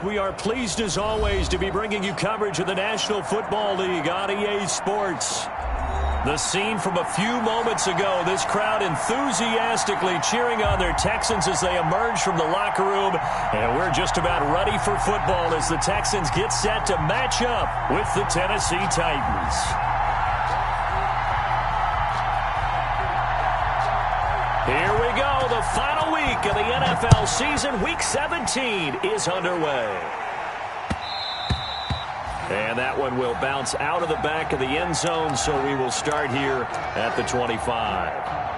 We are pleased as always to be bringing you coverage of the National Football League on EA Sports. The scene from a few moments ago, this crowd enthusiastically cheering on their Texans as they emerge from the locker room. And we're just about ready for football as the Texans get set to match up with the Tennessee Titans. Here we go. The final week of the NFL season. Week 17 is underway. And that one will bounce out of the back of the end zone, so we will start here at the 25.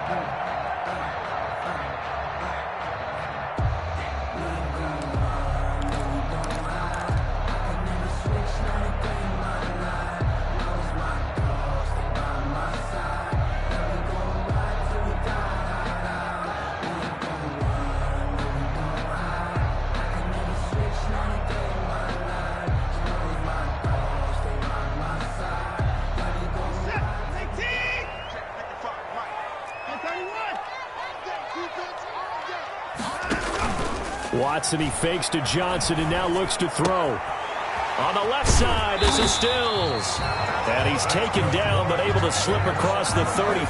Watson, he fakes to Johnson and now looks to throw. On the left side, this is Stills. And he's taken down but able to slip across the 35.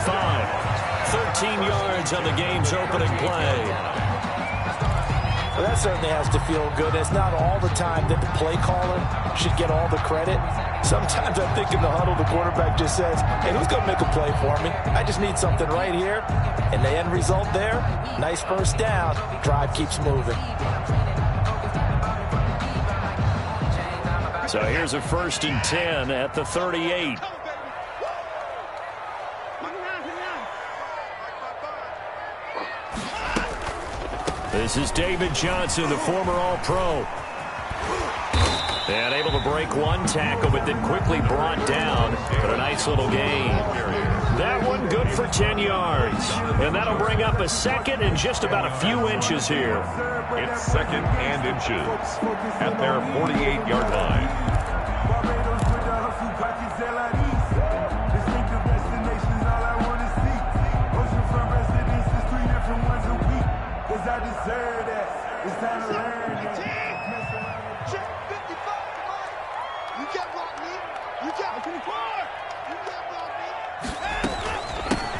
13 yards on the game's opening play. Well, that certainly has to feel good. It's not all the time that the play caller should get all the credit. Sometimes I think in the huddle, the quarterback just says, hey, who's going to make a play for me? I just need something right here. And the end result there, nice first down. Drive keeps moving. So here's a 1st and 10 at the 38. This is David Johnson, the former All-Pro. And able to break one tackle, but then quickly brought down for a nice little gain. That one good for 10 yards. And that'll bring up a 2nd and just about a few inches here. It's 2nd and inches at their 48-yard line.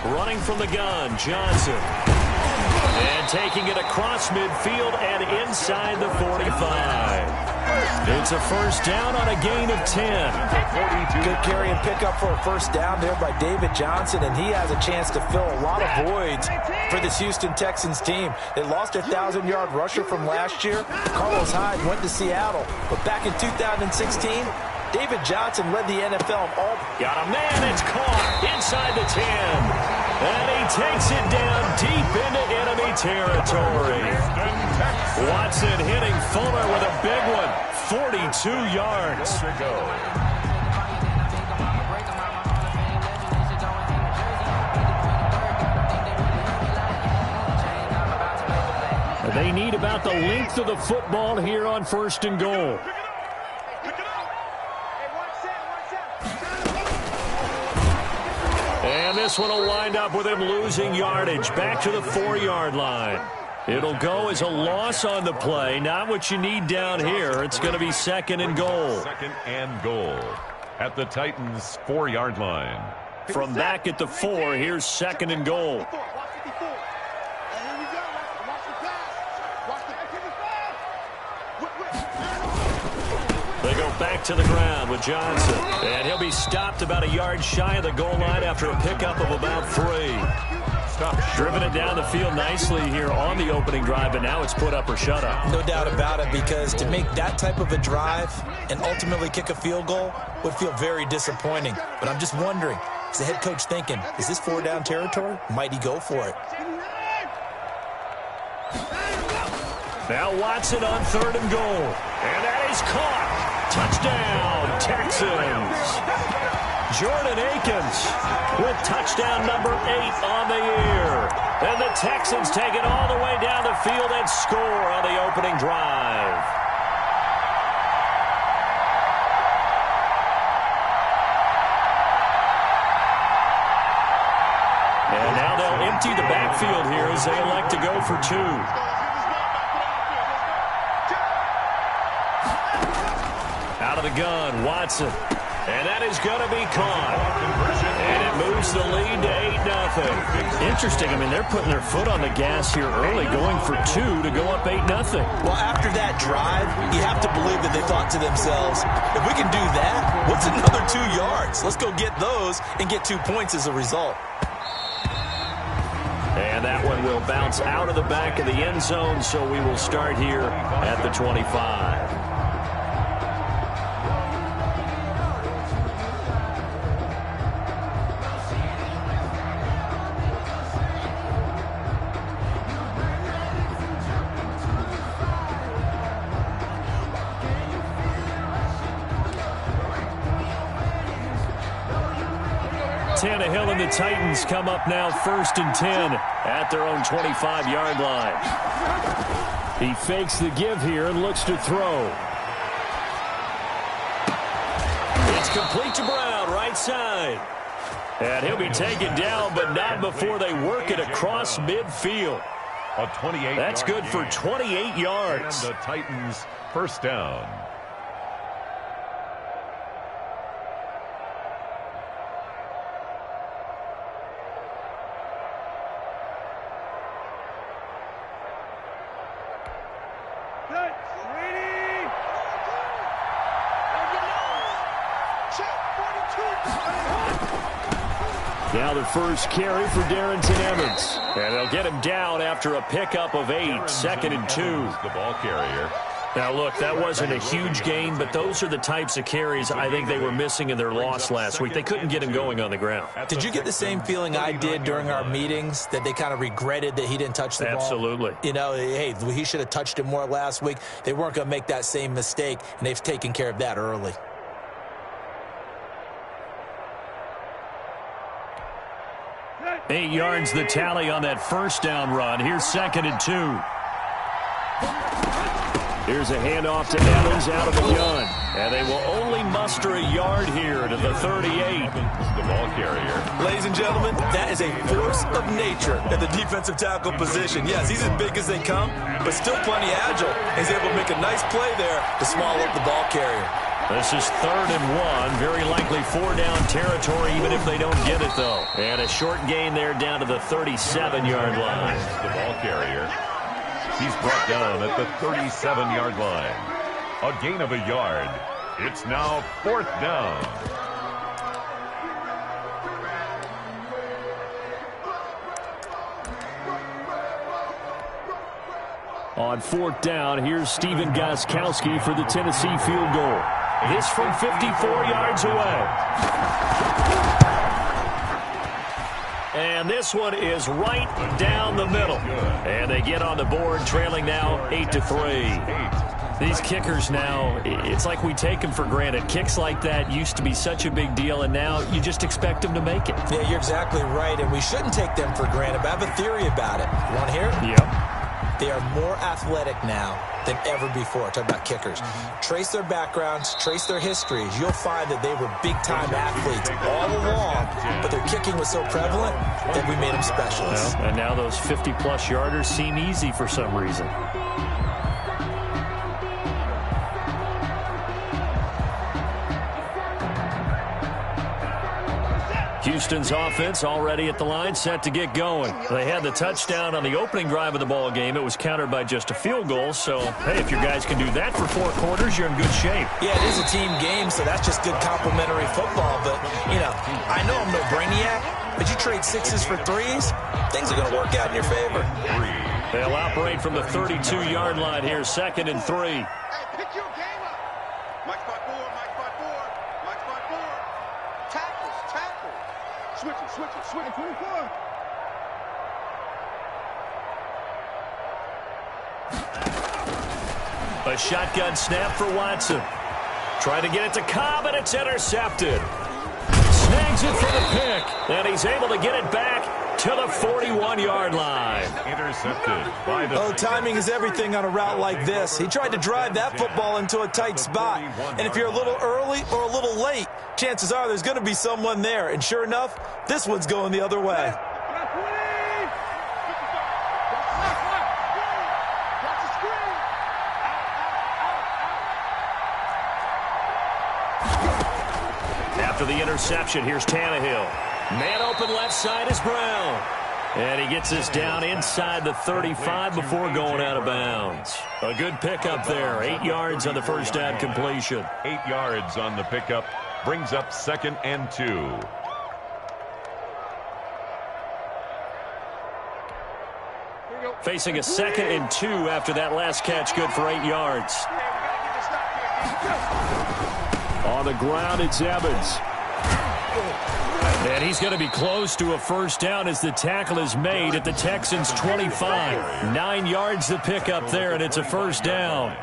Running from the gun, Johnson. And taking it across midfield and inside the 45. It's a 1st down on a gain of 10. Good carry and pickup for a 1st down there by David Johnson, and he has a chance to fill a lot of voids for this Houston Texans team. They lost their 1,000-yard rusher from last year. Carlos Hyde went to Seattle, but back in 2016, David Johnson led the NFL in all. Got a man, it's caught inside the 10. And he takes it down deep into enemy territory. Watson hitting Fuller with a big one. 42 yards. They need about the length of the football here on 1st and goal. And this one will wind up with him losing yardage back to the 4-yard line. It'll go as a loss on the play. Not what you need down here. It's going to be 2nd and goal. 2nd and goal at the Titans' 4-yard line. From back at the 4, here's 2nd and goal. They go back to the ground with Johnson. And he'll be stopped about a yard shy of the goal line after a pickup of about 3. Driven it down the field nicely here on the opening drive, and now it's put up or shut up. No doubt about it, because to make that type of a drive and ultimately kick a field goal would feel very disappointing. But I'm just wondering, is the head coach thinking, is this 4-down territory? Might he go for it? Now Watson on 3rd and goal. And that is caught. Touchdown, Texans. Jordan Akins with touchdown number 8 on the year. And the Texans take it all the way down the field and score on the opening drive. And now they'll empty the backfield here as they elect to go for 2. Out of the gun, Watson. And that is going to be caught. And it moves the lead to 8-0. Interesting. I mean, they're putting their foot on the gas here early, going for 2 to go up 8-0. Well, after that drive, you have to believe that they thought to themselves, if we can do that, what's another 2 yards? Let's go get those and get 2 points as a result. And that one will bounce out of the back of the end zone, so we will start here at the 25. Tannehill and the Titans come up now 1st and 10 at their own 25-yard line. He fakes the give here and looks to throw. It's complete to Brown, right side. And he'll be taken down, but not before they work it across midfield. A 28. That's good for 28 yards. And the Titans first down. Now the first carry for Darrington Evans. And they'll get him down after a pickup of 8, 2nd and 2. The ball carrier. Now, look, that wasn't a huge gain, but those are the types of carries I think they were missing in their loss last week. They couldn't get him going on the ground. Did you get the same feeling I did during our meetings, that they kind of regretted that he didn't touch the ball? Absolutely. You know, hey, he should have touched it more last week. They weren't going to make that same mistake, and they've taken care of that early. Eight yards the tally on that first down run. Here's 2nd and 2. Here's a handoff to Evans out of the gun. And they will only muster a yard here to the 38. The ball carrier. Ladies and gentlemen, that is a force of nature at the defensive tackle position. Yes, he's as big as they come, but still plenty agile. He's able to make a nice play there to swallow up the ball carrier. This is 3rd and 1. Very likely 4-down territory, even if they don't get it, though. And a short gain there down to the 37-yard line. The ball carrier. He's brought down at the 37-yard line. A gain of a yard. It's now 4th down. On 4th down, here's Stephen Gostkowski for the Tennessee field goal. This from 54 yards away. And this one is right down the middle. And they get on the board, trailing now 8-3. These kickers now, it's like we take them for granted. Kicks like that used to be such a big deal, and now you just expect them to make it. Yeah, you're exactly right, and we shouldn't take them for granted, but I have a theory about it. You want to hear it? Yep. They are more athletic now than ever before. Talk about kickers. Trace their backgrounds, trace their histories. You'll find that they were big-time athletes all along, but their kicking was so prevalent that we made them specialists. Well, and now those 50-plus yarders seem easy for some reason. Houston's offense already at the line, set to get going. They had the touchdown on the opening drive of the ball game. It was countered by just a field goal. So, hey, if your guys can do that for 4 quarters, you're in good shape. Yeah, it is a team game, so that's just good complimentary football. But, you know, I know I'm no brainiac, but you trade 6s for 3s, things are going to work out in your favor. They'll operate from the 32-yard line here, 2nd and 3. Pick your game up. Mike spot 4, Mike spot 4, Mike spot 4. Tackle. Switch it. 24. A shotgun snap for Watson. Trying to get it to Cobb, and it's intercepted. Snags it for the pick, and he's able to get it back to the 41-yard line. Intercepted by the... Oh, timing is everything on a route like this. He tried to drive that football into a tight spot. And if you're a little early or a little late, chances are there's going to be someone there. And sure enough, this one's going the other way. after the interception. Here's Tannehill. Man open left side is Brown. And he gets this down inside the 35 before going out of bounds. A good pickup there. 8 yards on the first down completion. 8 yards on the pickup. Brings up 2nd and 2. Facing a 2nd and 2 after that last catch, good for 8 yards. On the ground, it's Evans. And he's going to be close to a first down as the tackle is made at the Texans' 25. 9 yards to pick up there, and it's a first down.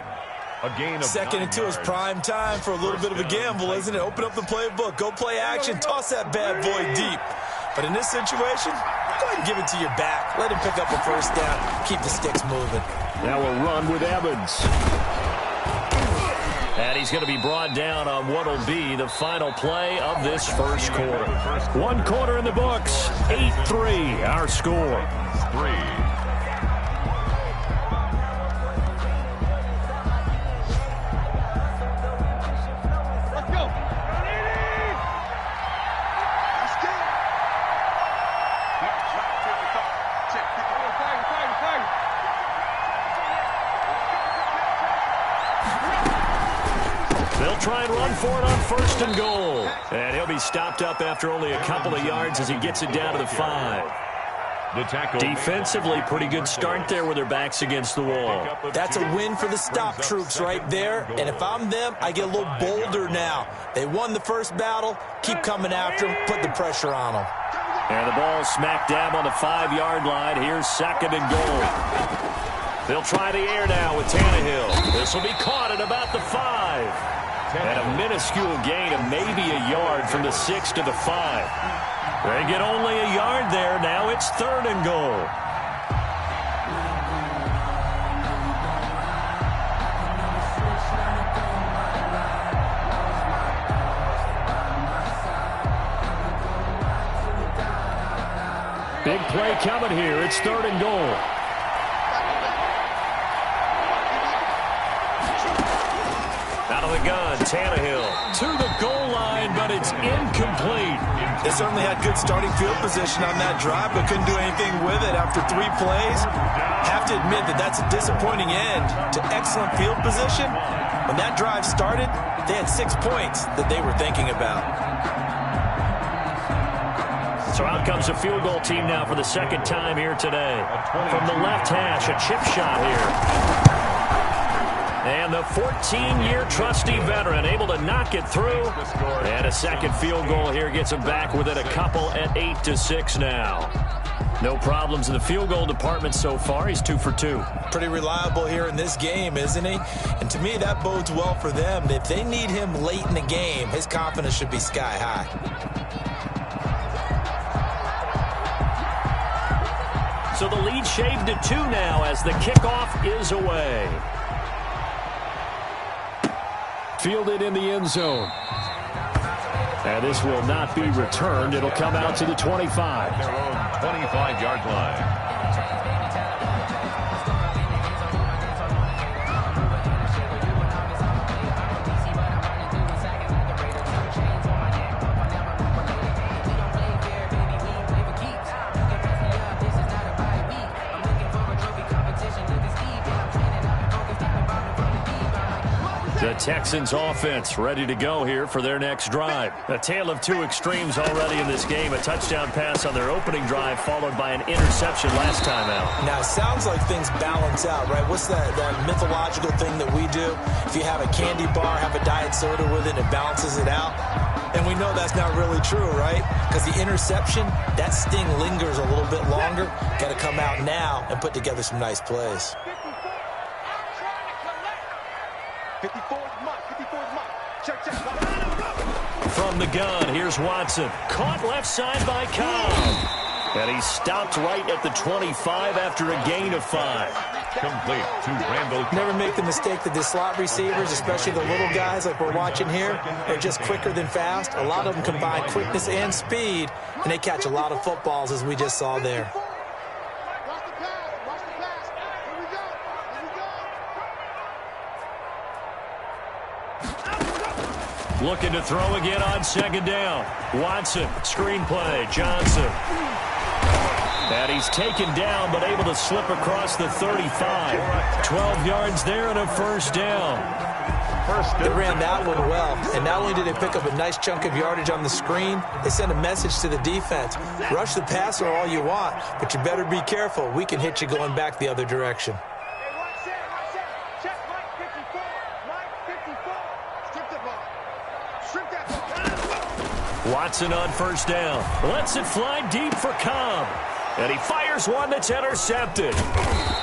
A gain of 2nd and 2 is prime time for a little bit of a gamble, isn't it? Open up the playbook, go play action, toss that bad boy deep. But in this situation, go ahead and give it to your back. Let him pick up a first down. Keep the sticks moving. Now a run with Evans. And he's going to be brought down on what will be the final play of this first quarter. 1 quarter in the books. 8-3, our score. 3. Try and run for it on 1st and goal. And he'll be stopped up after only a couple of yards as he gets it down to the 5. The tackle. Defensively, pretty good start there with their backs against the wall. That's a win for the stop troops right there. And if I'm them, I get a little bolder now. They won the first battle. Keep coming after them. Put the pressure on them. And the ball smack dab on the 5-yard line. Here's 2nd and goal. They'll try the air now with Tannehill. This will be caught at about the 5. And a minuscule gain of maybe a yard from the 6 to the 5. They get only a yard there. Now it's 3rd and goal. Big play coming here. It's 3rd and goal. Out of the gun, Tannehill to the goal line, but it's incomplete. They certainly had good starting field position on that drive, but couldn't do anything with it after 3 plays. Have to admit that that's a disappointing end to excellent field position. When that drive started, they had 6 points that they were thinking about. So out comes a field goal team now for the 2nd time here today. From the left hash, a chip shot here. And the 14-year trusty veteran able to knock it through. And a 2nd field goal here gets him back within a couple at 8-6 now. No problems in the field goal department so far. He's 2 for 2. Pretty reliable here in this game, isn't he? And to me, that bodes well for them. If they need him late in the game, his confidence should be sky high. So the lead shaved to 2 now as the kickoff is away. Fielded in the end zone. And this will not be returned. It'll come out to the 25. Their own 25-yard line. The Texans offense ready to go here for their next drive. A tale of 2 extremes already in this game. A touchdown pass on their opening drive followed by an interception last time out. Now, it sounds like things balance out, right? What's that mythological thing that we do? If you have a candy bar, have a diet soda with it, it balances it out. And we know that's not really true, right? Because the interception, that sting lingers a little bit longer. Got to come out now and put together some nice plays. 54 is Mike. 54 is Mike. Check, check. From the gun, here's Watson. Caught left side by Cobb. And he's stopped right at the 25 after a gain of 5. Complete to Randall. Never make the mistake that the slot receivers, especially the little guys like we're watching here, are just quicker than fast. A lot of them combine quickness and speed, and they catch a lot of footballs, as we just saw there. Watch the pass. Watch the pass. Here we go. Here we go. Looking to throw again on second down. Watson, screenplay, Johnson. And he's taken down, but able to slip across the 35. 12 yards there and a first down. They ran that one well, and not only did they pick up a nice chunk of yardage on the screen, they sent a message to the defense. Rush the passer all you want, but you better be careful. We can hit you going back the other direction. Watson on first down. Lets it fly deep for Cobb. And he fires one that's intercepted.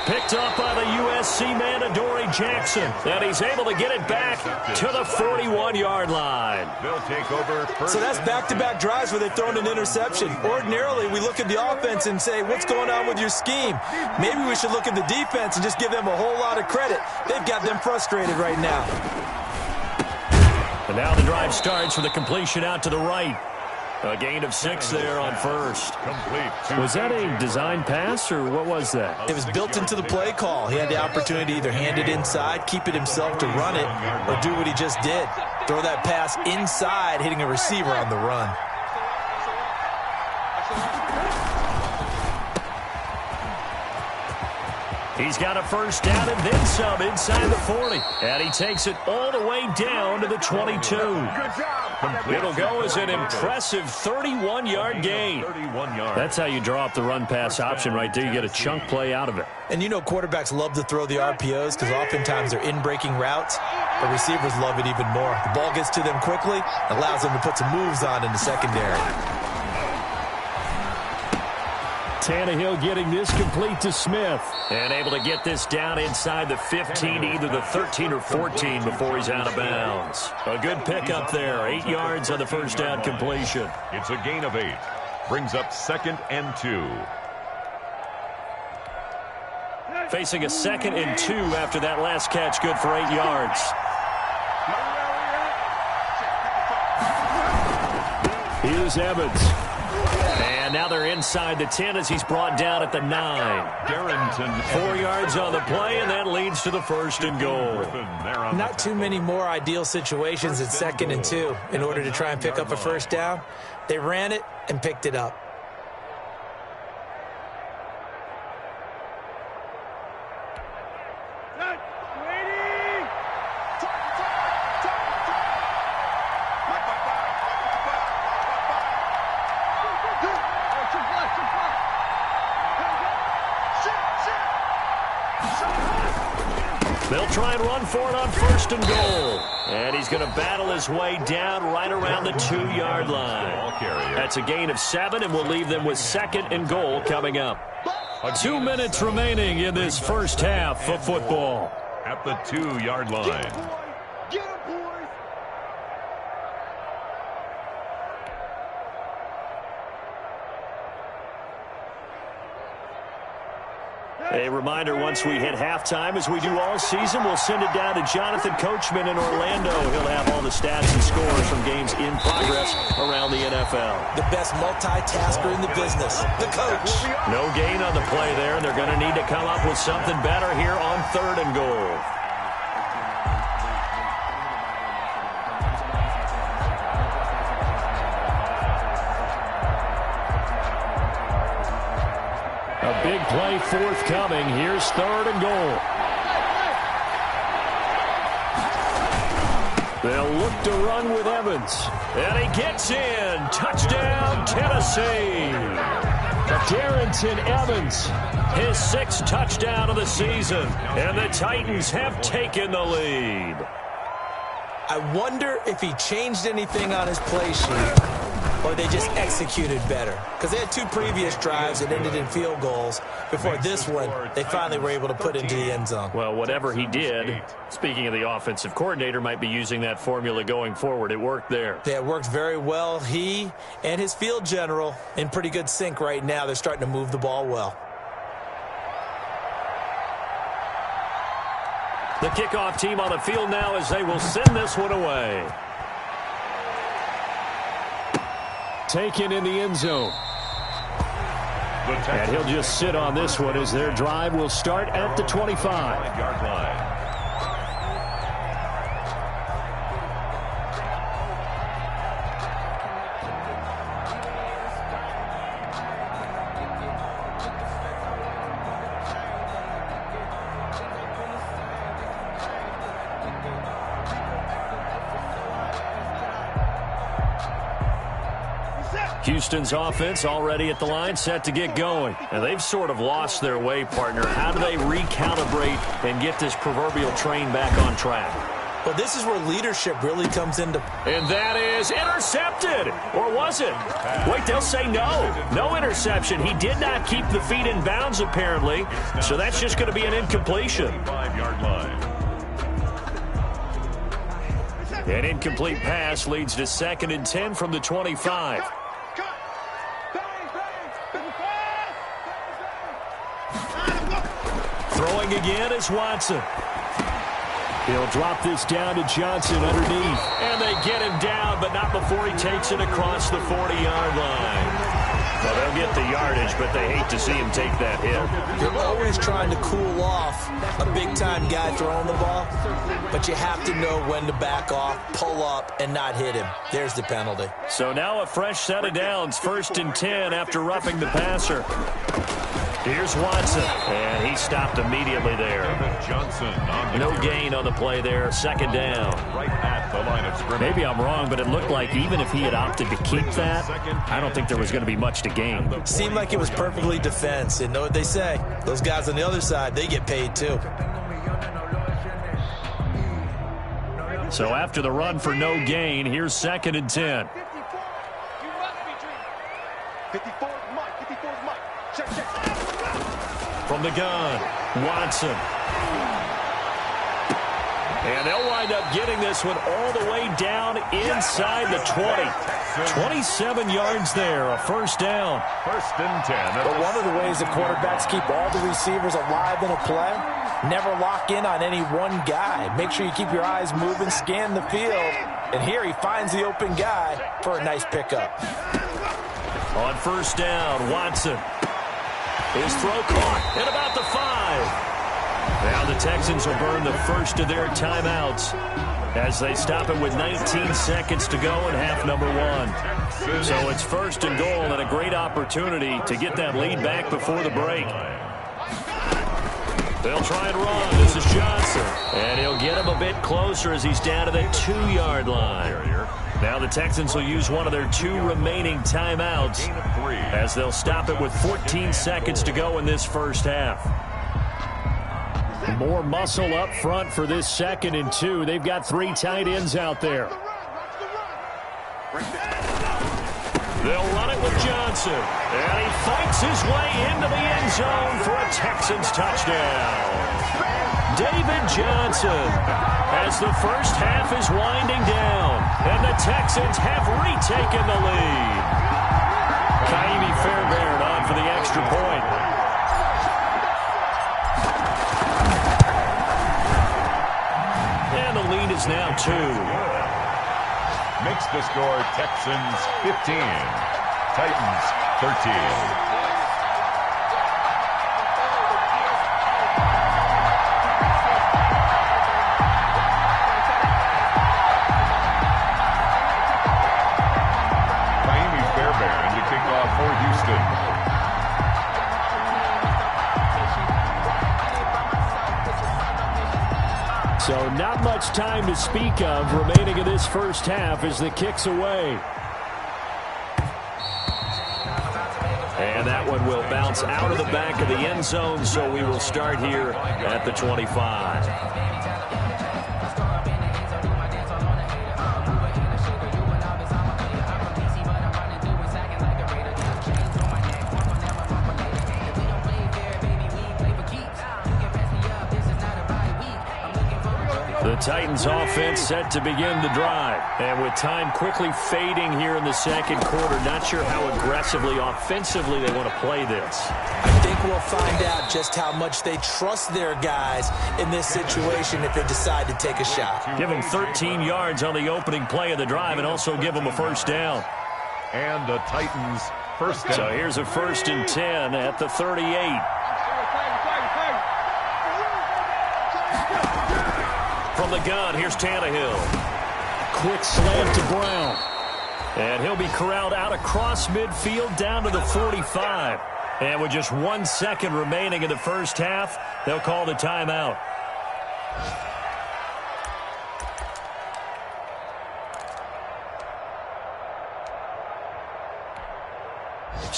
Picked up by the USC man, Adoree Jackson. And he's able to get it back to the 41-yard line. They'll take over first. So that's back-to-back drives where they've thrown an interception. Ordinarily, we look at the offense and say, what's going on with your scheme? Maybe we should look at the defense and just give them a whole lot of credit. They've got them frustrated right now. And now the drive starts with a completion out to the right. A gain of 6 there on first. Was that a design pass, or what was that? It was built into the play call. He had the opportunity to either hand it inside, keep it himself to run it, or do what he just did. Throw that pass inside, hitting a receiver on the run. He's got a first down and then some inside the 40. And he takes it all the way down to the 22. It'll go as an impressive 31-yard gain. That's how you draw up the run-pass option right there. You get a chunk play out of it. And you know quarterbacks love to throw the RPOs because oftentimes they're in-breaking routes. But receivers love it even more. The ball gets to them quickly, allows them to put some moves on in the secondary. Tannehill getting this complete to Smith. And able to get this down inside the 15, either the 13 or 14 before he's out of bounds. A good pickup there. 8 yards on the first down completion. It's a gain of 8. Brings up 2nd and 2. Facing a 2nd and 2 after that last catch. Good for 8 yards. Here's Evans. And now they're inside the 10 as he's brought down at the 9. Darrington. 4 yards on the play, and that leads to the first and goal. Not too many more ideal situations at 2nd and 2 in order to try and pick up a first down. They ran it and picked it up. They'll try and run for it on first and goal. And he's going to battle his way down right around the 2-yard line. That's a gain of 7, and we'll leave them with 2nd and goal coming up. 2 minutes remaining in this first half of football. At the 2-yard line. A reminder, once we hit halftime, as we do all season, we'll send it down to Jonathan Coachman in Orlando. He'll have all the stats and scores from games in progress around the NFL. The best multitasker in the business, the coach. No gain on the play there, and they're going to need to come up with something better here on 3rd and goal. A big play forthcoming. Here's 3rd and goal. They'll look to run with Evans. And he gets in. Touchdown, Tennessee. Darrington Evans, his 6th touchdown of the season. And the Titans have taken the lead. I wonder if he changed anything on his play sheet, or they just executed better. Because they had 2 previous drives that ended in field goals. Before this one, they finally were able to put into the end zone. Well, whatever he did, speaking of the offensive coordinator, might be using that formula going forward. It worked there. Yeah, it worked very well. He and his field general in pretty good sync right now. They're starting to move the ball well. The kickoff team on the field now as they will send this one away. Taken in the end zone. And he'll just sit on this one as their drive will start at the 25. Houston's offense already at the line, set to get going. And they've sort of lost their way, partner. How do they recalibrate and get this proverbial train back on track? Well, this is where leadership really comes into. And that is intercepted. Or was it? Wait, they'll say no. No interception. He did not keep the feet in bounds, apparently. So that's just going to be an incompletion. 5-yard line. An incomplete pass leads to 2nd and 10 from the 25. Throwing again is Watson. He'll drop this down to Johnson underneath. And they get him down, but not before he takes it across the 40-yard line. Well, they'll get the yardage, but they hate to see him take that hit. You're always trying to cool off a big-time guy throwing the ball, but you have to know when to back off, pull up, and not hit him. There's the penalty. So now a fresh set of downs, 1st and 10 after roughing the passer. Here's Watson, and he stopped immediately there. Johnson on the No carry. gain on the play there, 2nd down. Right at the line of scrimmage. Maybe I'm wrong, but it looked like even if he had opted to keep that, I don't think there was going to be much to gain. Seemed like it was perfectly defense, and know what they say. Those guys on the other side, they get paid too. So after the run for no gain, here's 2nd and 10. 54 is Mike. 54 is Mike. Check. From the gun, Watson. And they'll wind up getting this one all the way down inside the 20. 27 yards there, a 1st down. 1st and 10. But one of the ways the quarterbacks keep all the receivers alive in a play, never lock in on any one guy. Make sure you keep your eyes moving, scan the field. And here he finds the open guy for a nice pickup. On 1st down, Watson. His throw caught at about the 5. Now the Texans will burn the first of their timeouts as they stop it with 19 seconds to go in half number 1. So it's 1st and goal and a great opportunity to get that lead back before the break. They'll try and run. This is Johnson. And he'll get him a bit closer as he's down to the 2-yard line. Now the Texans will use one of their 2 remaining timeouts as they'll stop it with 14 seconds to go in this first half. More muscle up front for this 2nd and 2. They've got 3 tight ends out there. They'll run it with Johnson. And he fights his way into the end zone for a Texans touchdown. David Johnson as the first half is winding down. And the Texans have retaken the lead. Kaimi Fairbairn on for the extra point. And the lead is now 2. Makes the score Texans 15, Titans 13. So not much time to speak of remaining in this first half as the kick's away. And that one will bounce out of the back of the end zone, so we will start here at the 25. The Titans offense set to begin the drive. And with time quickly fading here in the 2nd quarter, not sure how aggressively, offensively they want to play this. I think we'll find out just how much they trust their guys in this situation if they decide to take a shot. Give them 13 yards on the opening play of the drive and also give them a 1st down. And the Titans 1st down. So here's a 1st and 10 at the 38. From the gun, here's Tannehill. Quick slam to Brown. And he'll be corralled out across midfield down to the 45. And with just 1 second remaining in the first half, they'll call the timeout.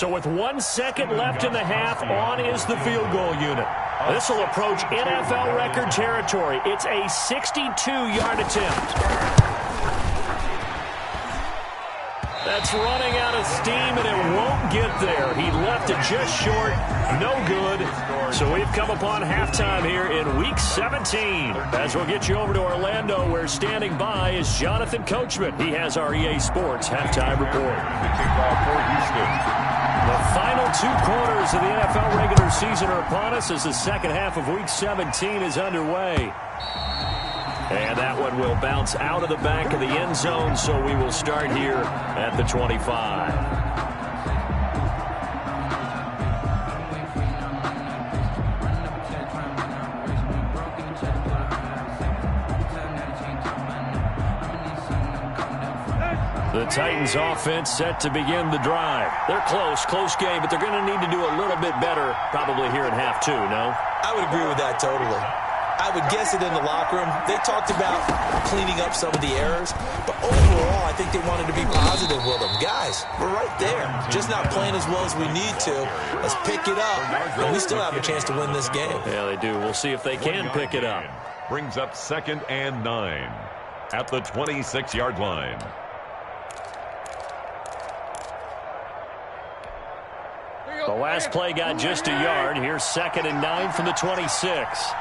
So with 1 second left in the half, on is the field goal unit. This will approach NFL record territory. It's a 62-yard attempt. That's running out of steam, and it won't get there. He left it just short. No good. So we've come upon halftime here in Week 17. As we'll get you over to Orlando, where standing by is Jonathan Coachman. He has our EA Sports halftime report. The final 2 quarters of the NFL regular season are upon us as the second half of Week 17 is underway. And that one will bounce out of the back of the end zone, so we will start here at the 25. The Titans offense set to begin the drive. They're close game, but they're going to need to do a little bit better probably here in half 2, no? I would agree with that totally. I would guess it in the locker room. They talked about cleaning up some of the errors, but overall, I think they wanted to be positive with them. Guys, we're right there. Just not playing as well as we need to. Let's pick it up, and we still have a chance to win this game. Yeah, they do. We'll see if they can pick it up. Brings up 2nd and 9 at the 26-yard line. The last play got just a yard. Here's 2nd and 9 from the 26.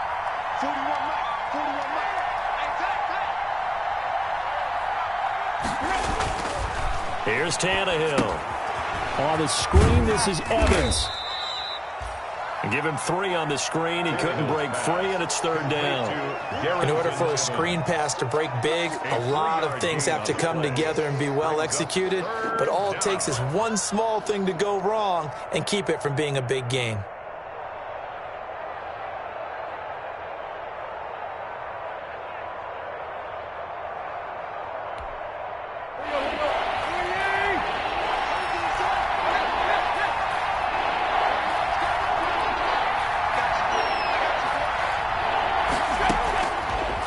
Here's Tannehill. On the screen, this is Evans. Give him 3 on the screen. He couldn't break free, and it's 3rd down. In order for a screen pass to break big, a lot of things have to come together and be well executed, but all it takes is one small thing to go wrong and keep it from being a big gain.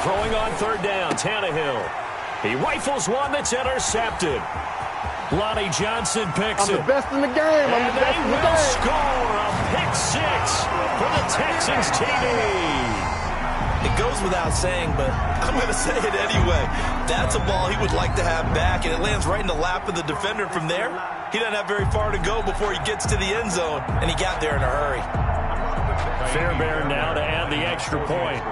Throwing on 3rd down, Tannehill. He rifles one that's intercepted. Lonnie Johnson picks it. I'm the best in the game. I'm the best in the game. Score a pick 6 for the Texans TD. It goes without saying, but I'm going to say it anyway. That's a ball he would like to have back, and it lands right in the lap of the defender from there. He doesn't have very far to go before he gets to the end zone, and he got there in a hurry. Fairbairn now to add the extra point.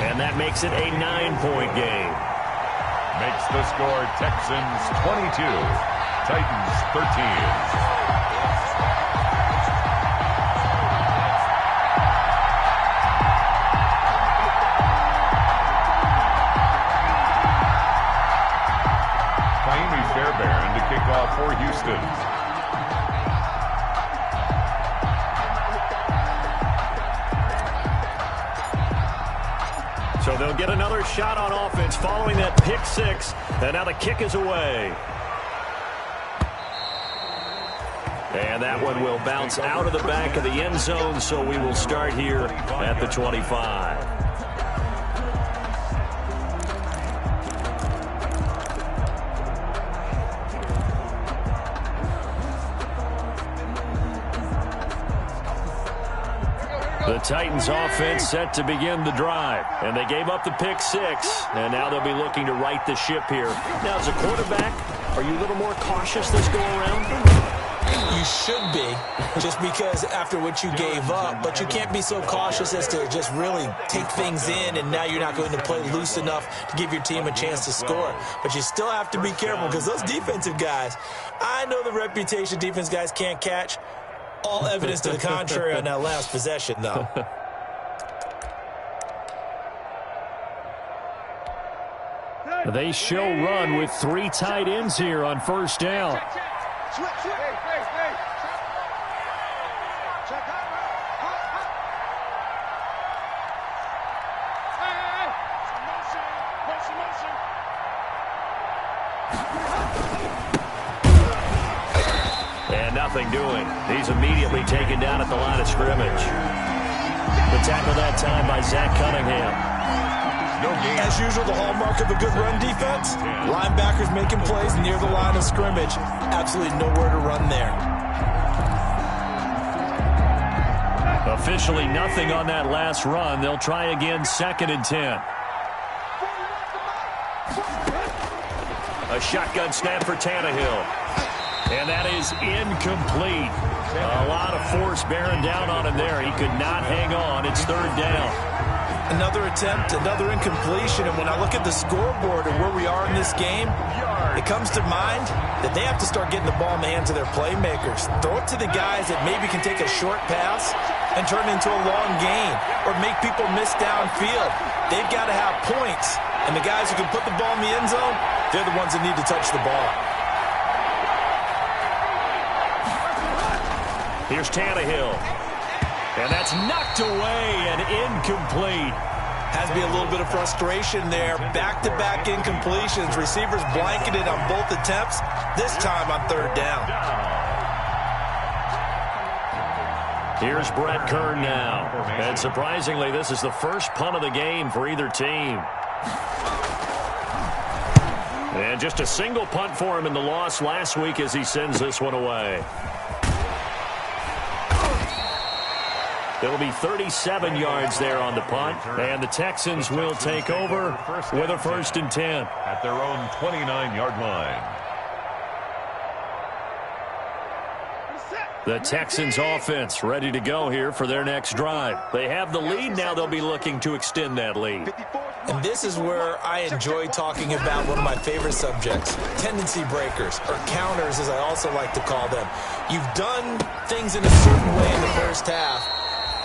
And that makes it a 9-point game. Makes the score Texans 22, Titans 13. Fairbairn to kick off for Houston. So they'll get another shot on offense following that pick 6, and now the kick is away. And that one will bounce out of the back of the end zone, so we will start here at the 25. The Titans offense set to begin the drive, and they gave up the pick 6, and now they'll be looking to right the ship here. Now, as a quarterback, are you a little more cautious this go around? You should be, just because after what you gave up, but you can't be so cautious as to just really take things in, and now you're not going to play loose enough to give your team a chance to score. But you still have to be careful, because those defensive guys, I know the reputation defense guys can't catch. All evidence to the contrary on that last possession, though. They show run with 3 tight ends here on 1st down. And nothing doing. He's immediately taken down at the line of scrimmage. The tackle that time by Zach Cunningham. no gain. As usual, the hallmark of a good run defense, linebackers making plays near the line of scrimmage. Absolutely nowhere to run there. Officially nothing on that last run. They'll try again, 2nd and 10. A shotgun snap for Tannehill. And that is incomplete. A lot of force bearing down on him there. He could not hang on. It's 3rd down. Another attempt, another incompletion. And when I look at the scoreboard and where we are in this game, it comes to mind that they have to start getting the ball in the hands of their playmakers. Throw it to the guys that maybe can take a short pass and turn it into a long gain or make people miss downfield. They've got to have points. And the guys who can put the ball in the end zone, they're the ones that need to touch the ball. Here's Tannehill. And that's knocked away and incomplete. Has to be a little bit of frustration there. Back-to-back incompletions. Receivers blanketed on both attempts. This time on 3rd down. Here's Brett Kern now. And surprisingly, this is the first punt of the game for either team. And just a single punt for him in the loss last week as he sends this one away. It'll be 37 yards there on the punt, and the Texans will take over with a 1st and 10. At their own 29-yard line. The Texans offense ready to go here for their next drive. They have the lead. Now they'll be looking to extend that lead. And this is where I enjoy talking about one of my favorite subjects, tendency breakers, or counters as I also like to call them. You've done things in a certain way in the first half,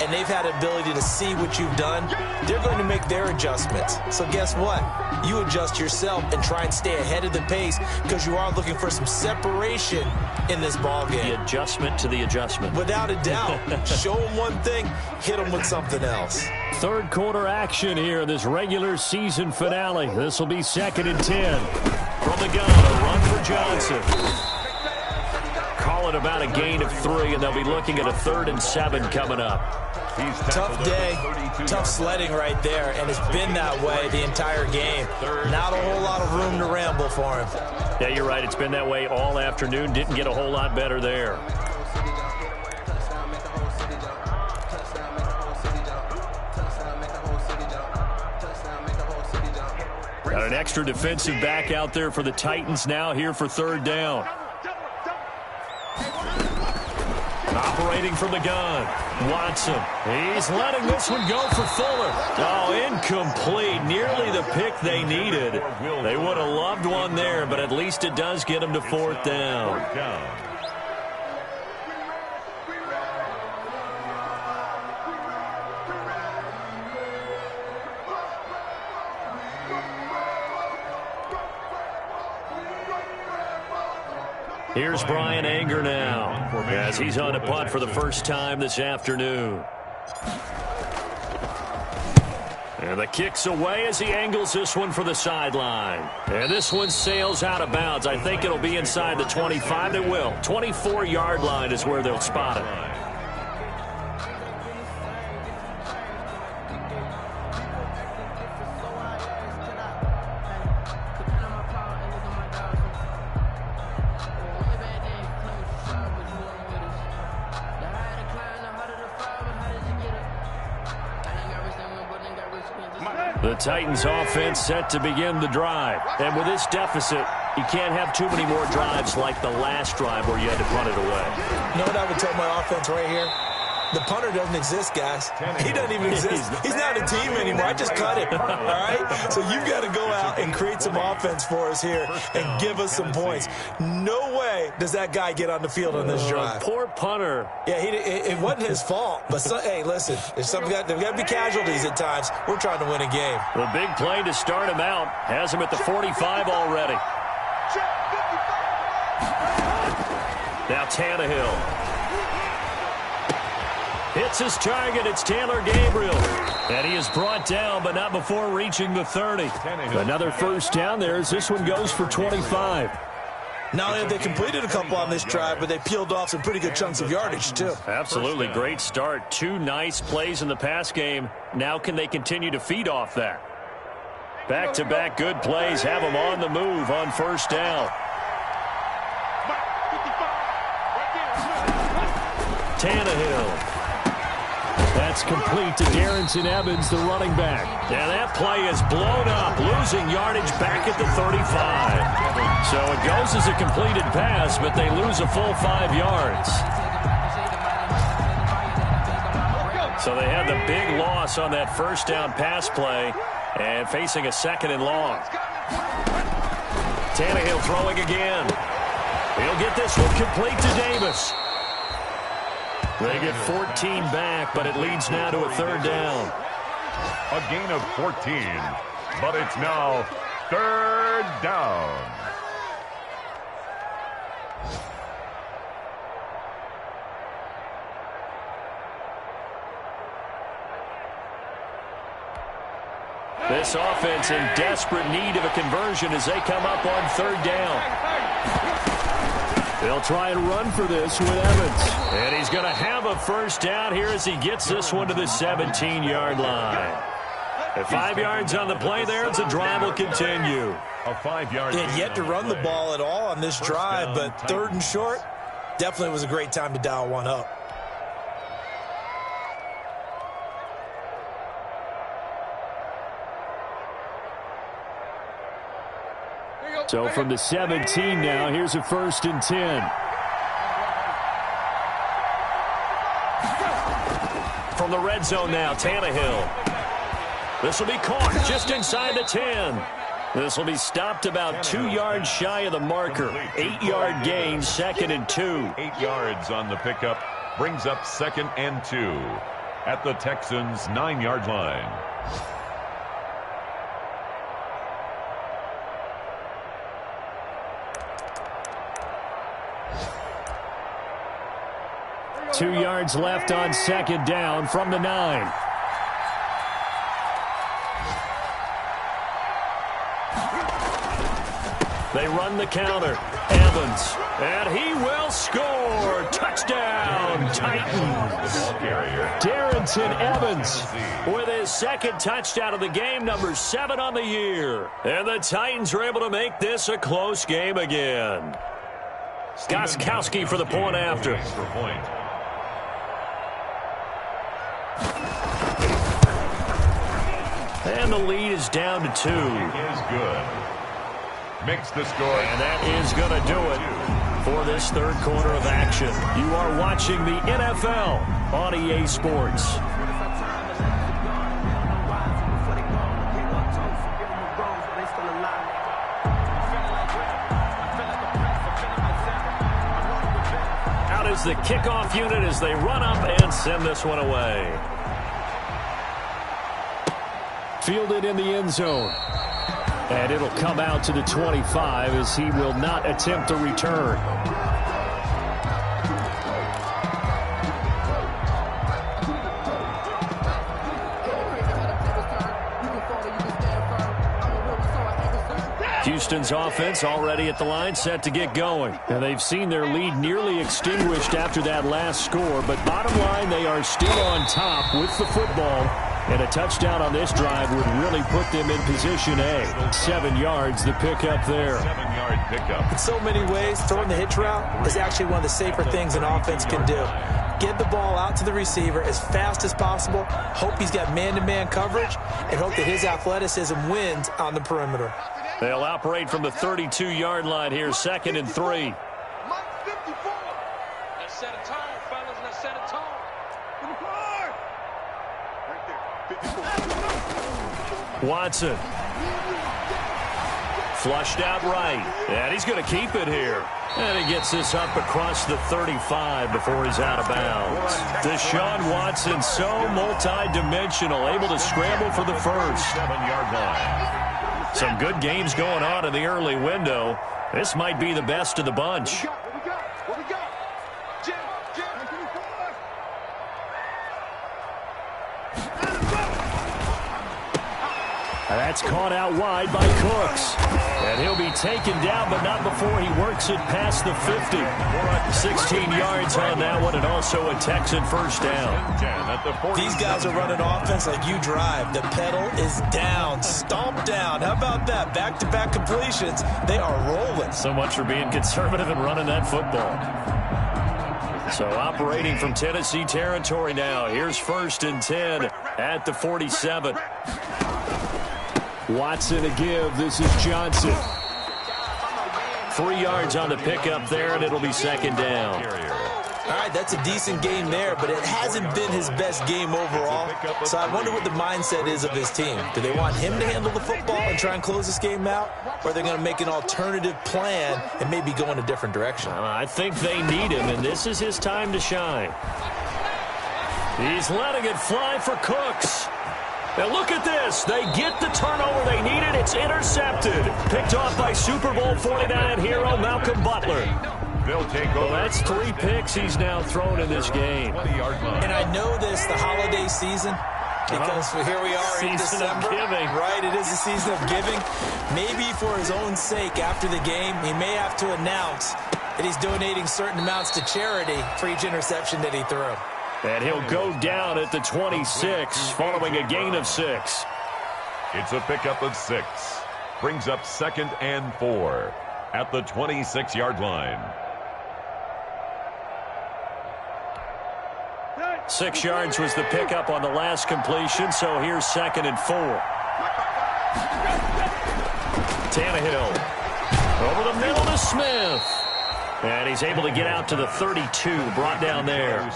and they've had ability to see what you've done. They're going to make their adjustments. So guess what? You adjust yourself and try and stay ahead of the pace because you are looking for some separation in this ball game. The adjustment to the adjustment. Without a doubt. Show them one thing, hit them with something else. 3rd quarter action here, this regular season finale. This will be 2nd and 10. From the gun, a run for Johnson. Call it about a gain of 3, and they'll be looking at a 3rd and 7 coming up. Tough day, tough sledding right there, and it's been that way the entire game. Not a whole lot of room to ramble for him. Yeah, you're right. It's been that way all afternoon. Didn't get a whole lot better there. Got an extra defensive back out there for the Titans now here for 3rd down. Operating from the gun, Watson. He's letting this one go for Fuller. Oh, incomplete. Nearly the pick they needed. They would have loved one there, but at least it does get them to 4th down. Here's Brian Anger now, as he's on a punt for the first time this afternoon. And the kick's away as he angles this one for the sideline. And this one sails out of bounds. I think it'll be inside the 25. It will. 24-yard line is where they'll spot it. The Titans offense set to begin the drive. And with this deficit, you can't have too many more drives like the last drive where you had to punt it away. You know what I would tell my offense right here? The punter doesn't exist, guys. He doesn't even exist. He's not a team anymore. I just cut him. All right? So you've got to go out and create some offense for us here and give us some points. No way does that guy get on the field on this drive. Poor punter. Yeah, it wasn't his fault. But, hey, listen, there's got to be casualties at times. We're trying to win a game. The big play to start him out has him at the 45 already. Now Tannehill. Hits his target. It's Taylor Gabriel. And he is brought down, but not before reaching the 30. Another first down there as this one goes for 25. Not only have they completed a couple on this drive, but they peeled off some pretty good chunks of yardage, too. Absolutely. Great start. 2 nice plays in the pass game. Now can they continue to feed off that? Back-to-back good plays have them on the move on first down. Tannehill. That's complete to Darrington Evans, the running back. Yeah, that play is blown up, losing yardage back at the 35. So it goes as a completed pass, but they lose a full 5 yards. So they had the big loss on that first down pass play and facing a 2nd and long. Tannehill throwing again. He'll get this one complete to Davis. They get 14 back, but it leads now to a 3rd down. A gain of 14, but it's now 3rd down. This offense in desperate need of a conversion as they come up on 3rd down. They'll try and run for this with Evans. And he's going to have a first down here as he gets this one to the 17-yard line. At 5 yards on the play there, the drive will continue. A 5-yard. He had yet to run the ball at all on this drive, but 3rd and short, definitely was a great time to dial one up. So from the 17 now, here's a 1st and 10. From the red zone now, Tannehill. This will be caught just inside the 10. This will be stopped about 2 yards shy of the marker. 8-yard gain, 2nd and 2. 8 yards on the pickup brings up 2nd and 2 at the Texans' 9-yard line. Two yards left on 2nd down from the 9. They run the counter. Evans. And he will score. Touchdown, Titans. Darrington Evans with his 2nd touchdown of the game, number 7 on the year. And the Titans are able to make this a close game again. Gostkowski for the point after. And the lead is down to 2. Is good. Makes the score. And that is going to do it for this 3rd quarter of action. You are watching the NFL on EA Sports. Out is the kickoff unit as they run up and send this one away. Fielded in the end zone. And it'll come out to the 25 as he will not attempt a return. Houston's offense already at the line, set to get going. And they've seen their lead nearly extinguished after that last score. But bottom line, they are still on top with the football. And a touchdown on this drive would really put them in position A. 7 yards, the pickup there. 7-yard pickup. In so many ways, throwing the hitch route is actually one of the safer things an offense can do. Get the ball out to the receiver as fast as possible, hope he's got man-to-man coverage, and hope that his athleticism wins on the perimeter. They'll operate from the 32-yard line here, 2nd and 3. Let's set a tone, fellas. Let's set a tone. Watson. Flushed out right. And he's going to keep it here. And he gets this up across the 35 before he's out of bounds. Deshaun Watson, so multi-dimensional, able to scramble for the first. 7-yard line. Some good games going on in the early window. This might be the best of the bunch. What we got? Jim. That's caught out wide by Cooks. And he'll be taken down, but not before he works it past the 50. 16 yards on that one, and also a Texan first down. These guys are running offense like you drive. The pedal is down, stomp down. How about that? Back-to-back completions. They are rolling. So much for being conservative and running that football. So operating from Tennessee territory now. Here's 1st and 10 at the 47. Watson to give. This is Johnson. 3 yards on the pickup there, and it'll be 2nd down. All right, that's a decent game there, but it hasn't been his best game overall. So I wonder what the mindset is of his team. Do they want him to handle the football and try and close this game out? Or are they going to make an alternative plan and maybe go in a different direction? I think they need him, and this is his time to shine. He's letting it fly for Cooks. Now look at this. They get the turnover they needed. It's intercepted. Picked off by Super Bowl 49 hero Malcolm Butler. They'll take over. Well, that's 3 picks he's now thrown in this game. And I know this, the holiday season, because here we are in December. Giving. Right, it is the season of giving. Maybe for his own sake after the game, he may have to announce that he's donating certain amounts to charity for each interception that he threw. And he'll go down at the 26 following a gain of 6. It's a pickup of 6. Brings up 2nd and 4 at the 26-yard line. 6 yards was the pickup on the last completion, so here's 2nd and 4. Tannehill over the middle to Smith. And he's able to get out to the 32, brought down there.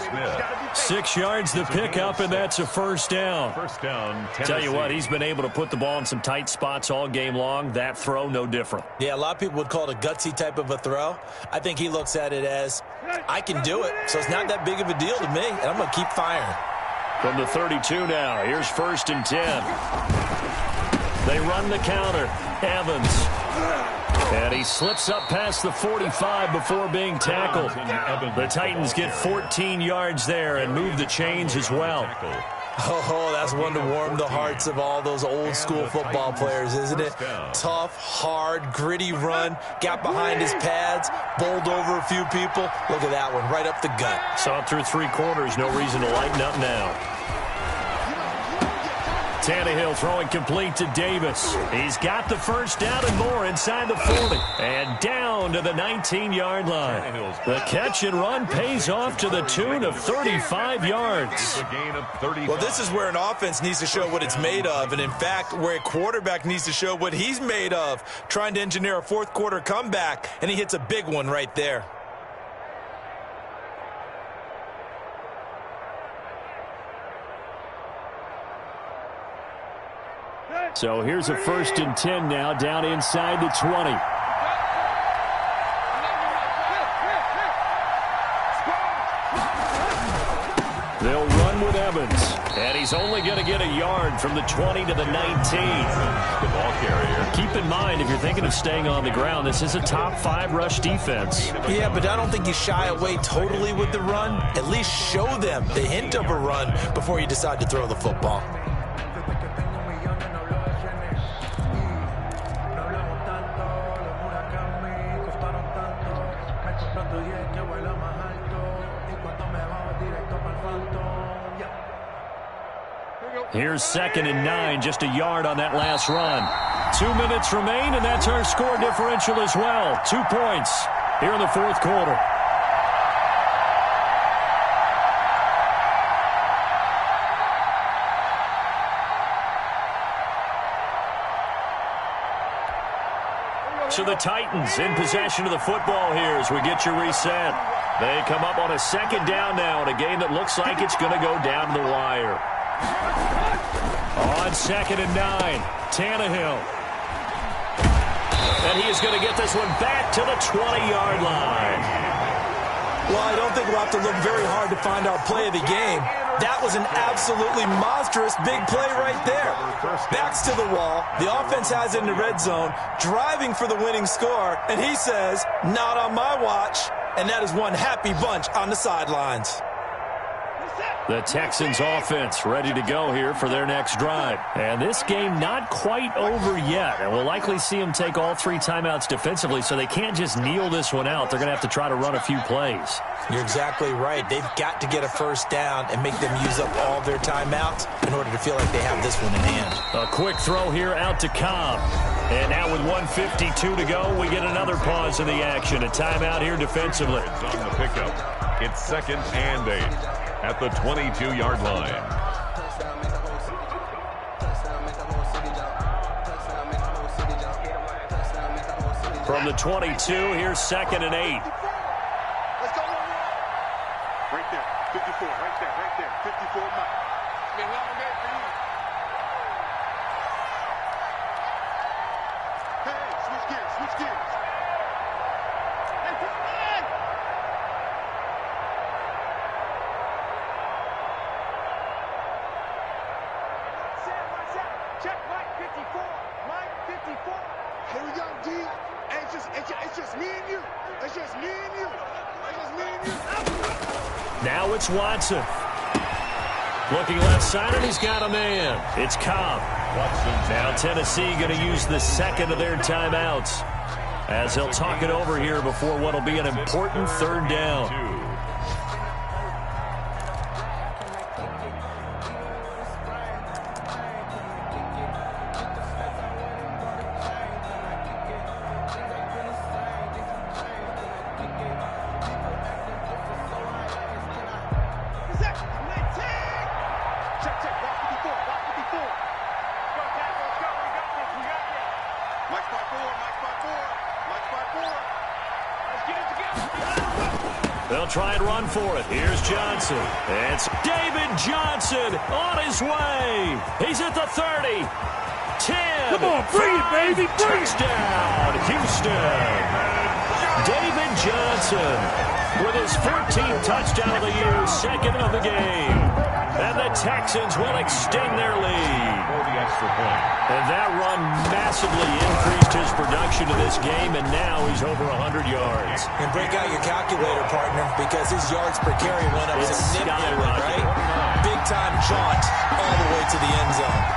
6 yards the pickup, and that's a 1st down. First down, Tennessee. Tell you what, he's been able to put the ball in some tight spots all game long. That throw, no different. Yeah, a lot of people would call it a gutsy type of a throw. I think he looks at it as, I can do it, so it's not that big of a deal to me, and I'm going to keep firing. From the 32 now, here's 1st and 10. They run the counter. Evans. And he slips up past the 45 before being tackled. The Titans get 14 yards there and move the chains as well. Oh, that's one to warm the hearts of all those old school football players, isn't it? Tough, hard, gritty run. Got behind his pads, bowled over a few people. Look at that one, right up the gut. Saw it through 3 quarters. No reason to lighten up now. Tannehill throwing complete to Davis. He's got the 1st down and more inside the 40. And down to the 19-yard line. The catch and run pays off to the tune of 35 yards. Well, this is where an offense needs to show what it's made of. And, in fact, where a quarterback needs to show what he's made of. Trying to engineer a 4th quarter comeback, and he hits a big one right there. So here's a 1st and 10 now, down inside the 20. They'll run with Evans, and he's only going to get a yard from the 20 to the 19. The ball carrier. Keep in mind, if you're thinking of staying on the ground, this is a top 5 rush defense. Yeah, but I don't think you shy away totally with the run. At least show them the hint of a run before you decide to throw the football. Here's 2nd and 9, just a yard on that last run. 2 minutes remain, and that's our score differential as well. 2 points here in the 4th quarter. So the Titans in possession of the football here as we get you reset. They come up on a 2nd down now in a game that looks like it's going to go down to the wire. On 2nd and 9, Tannehill. And he is going to get this one back to the 20-yard line. Well, I don't think we'll have to look very hard to find our play of the game. That was an absolutely monstrous big play right there. Backs to the wall. The offense has it in the red zone, driving for the winning score. And he says, not on my watch. And that is one happy bunch on the sidelines. The Texans offense ready to go here for their next drive. And this game not quite over yet. And we'll likely see them take all 3 timeouts defensively, so they can't just kneel this one out. They're going to have to try to run a few plays. You're exactly right. They've got to get a first down and make them use up all their timeouts in order to feel like they have this one in hand. A quick throw here out to Cobb. And now with 1:52 to go, we get another pause in the action. A timeout here defensively. On the pickup, it's 2nd and 8 at the 22-yard line. From the 22, here's 2nd and 8. Let's go. Right there. 54. Right there. 54 Mike. Been a long day for you. Hey, switch gears. Hey, come on! Check Mike 54. Mike 54. Here we go, D. Hey, it's just me and you. It's just me and you. Now it's Watson. Looking left side, and he's got a man. It's Cobb. Now Tennessee going to use the 2nd of their timeouts as they'll talk it over here before what will be an important 3rd down. They'll try and run for it. Here's Johnson. It's David Johnson on his way. He's at the 30. 10. Come on, bring it, baby. Touchdown, Houston. David Johnson with his 14th touchdown of the year, 2nd of the game. And the Texans will extend their lead. For the extra point. And that run massively increased his production in this game, and now he's over 100 yards. And break out your calculator, partner, because his yards per carry went up significantly, right? Big-time jaunt all the way to the end zone.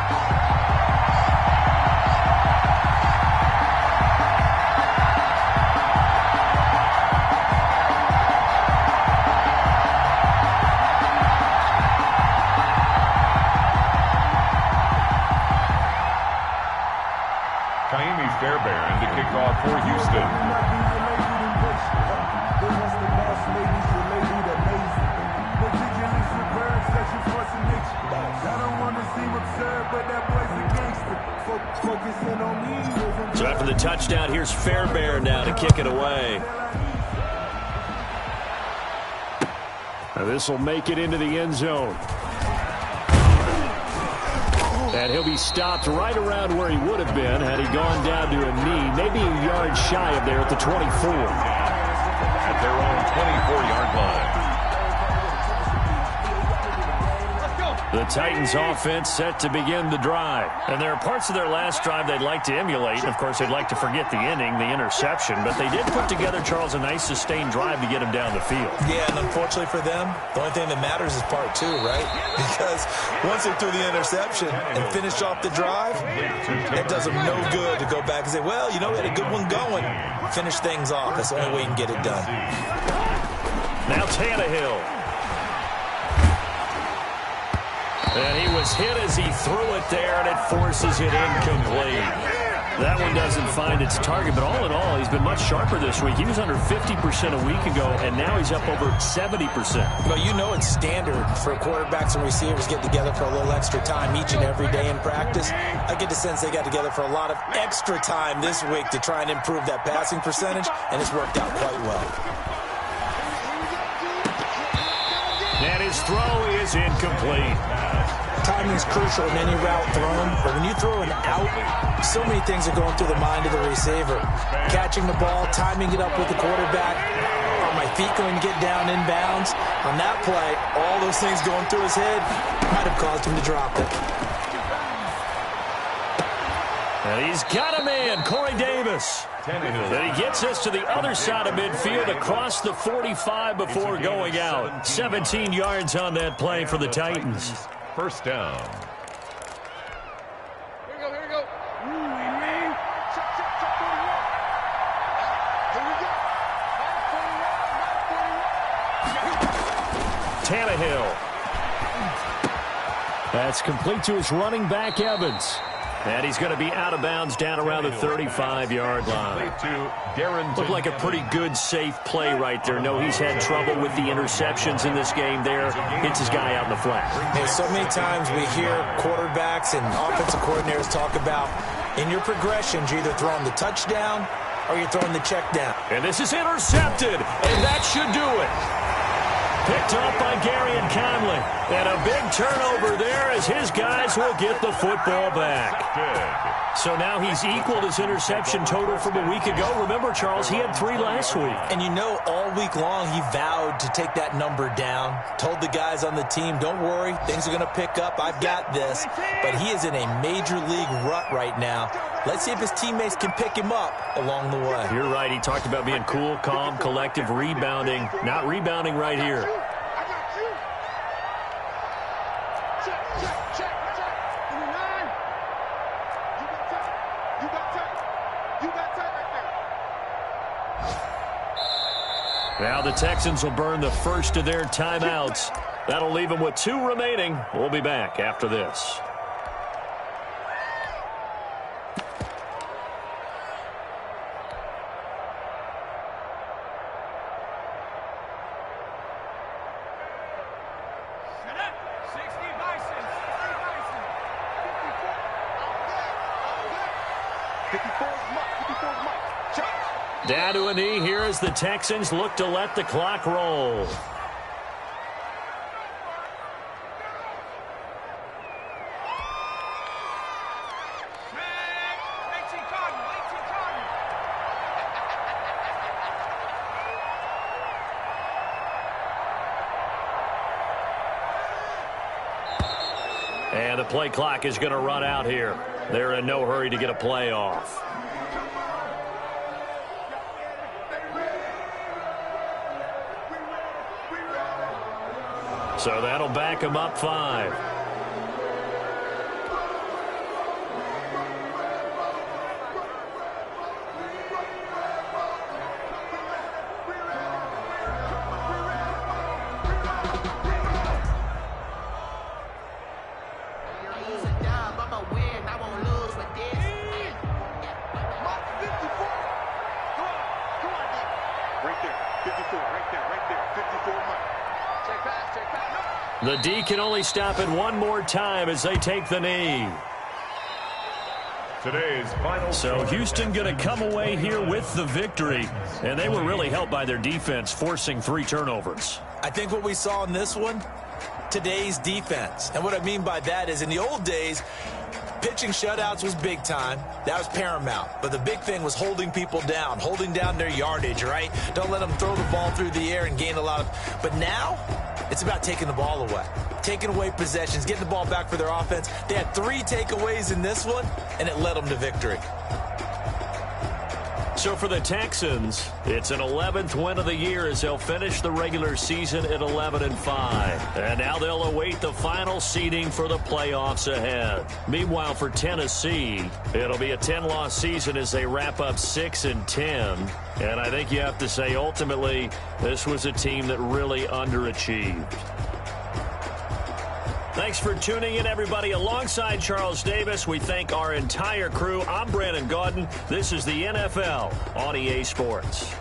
Fairbairn to kick off for Houston. So after the touchdown, here's Fairbairn now to kick it away. Now this will make it into the end zone. And he'll be stopped right around where he would have been had he gone down to a knee, maybe a yard shy of there at the 24. At their own 24-yard line. The Titans offense set to begin the drive. And there are parts of their last drive they'd like to emulate. And, of course, they'd like to forget the inning, the interception. But they did put together, Charles, a nice sustained drive to get him down the field. Yeah, and unfortunately for them, the only thing that matters is part 2, right? Because once they threw the interception and finished off the drive, it does them no good to go back and say, well, you know, we had a good one going. Finish things off. That's the only way you can get it done. Now Tannehill. And he was hit as he threw it there, and it forces it incomplete. That one doesn't find its target, but all in all, he's been much sharper this week. He was under 50% a week ago, and now he's up over 70%. Well, you know it's standard for quarterbacks and receivers get together for a little extra time each and every day in practice. I get the sense they got together for a lot of extra time this week to try and improve that passing percentage, and it's worked out quite well. And his throw is incomplete. Timing is crucial in any route thrown, but when you throw an out, so many things are going through the mind of the receiver. Catching the ball, timing it up with the quarterback. Are my feet going to get down in bounds? On that play, all those things going through his head might have caused him to drop it. And he's got a man, Corey Davis. And he gets us to the other side of midfield across the 45 before going out. 17 yards on that play for the Titans. First down. Here we go. Tannehill. That's complete to his running back, Evans. And he's going to be out of bounds down around the 35-yard line. Looked like a pretty good, safe play right there. No, he's had trouble with the interceptions in this game there. Hits his guy out in the flat. Hey, so many times we hear quarterbacks and offensive coordinators talk about in your progressions, you're either throwing the touchdown or you're throwing the check down. And this is intercepted, and that should do it. Picked off by Gary and Conley. And a big turnover there as his guys will get the football back. Good. So now he's equaled his interception total from a week ago. Remember, Charles, he had 3 last week. And you know, all week long he vowed to take that number down. Told the guys on the team, don't worry, things are going to pick up. I've got this. But he is in a major league rut right now. Let's see if his teammates can pick him up along the way. You're right. He talked about being cool, calm, collective, rebounding. Not rebounding right here. Now the Texans will burn the first of their timeouts. That'll leave them with 2 remaining. We'll be back after this. Down to a knee here as the Texans look to let the clock roll. And the play clock is going to run out here. They're in no hurry to get a play off. So that'll back him up 5. The D can only stop it one more time as they take the knee. Today's final. So Houston going to come away here with the victory. And they were really helped by their defense, forcing 3 turnovers. I think what we saw in this one, today's defense. And what I mean by that is in the old days, pitching shutouts was big time. That was paramount. But the big thing was holding people down, holding down their yardage, right? Don't let them throw the ball through the air and gain a lot of. But now, it's about taking the ball away. Taking away possessions, getting the ball back for their offense. They had 3 takeaways in this one, and it led them to victory. So for the Texans, it's an 11th win of the year as they'll finish the regular season at 11-5. And now they'll await the final seeding for the playoffs ahead. Meanwhile, for Tennessee, it'll be a 10-loss season as they wrap up 6-10. And I think you have to say, ultimately, this was a team that really underachieved. Thanks for tuning in, everybody. Alongside Charles Davis, we thank our entire crew. I'm Brandon Gaudin. This is the NFL on EA Sports.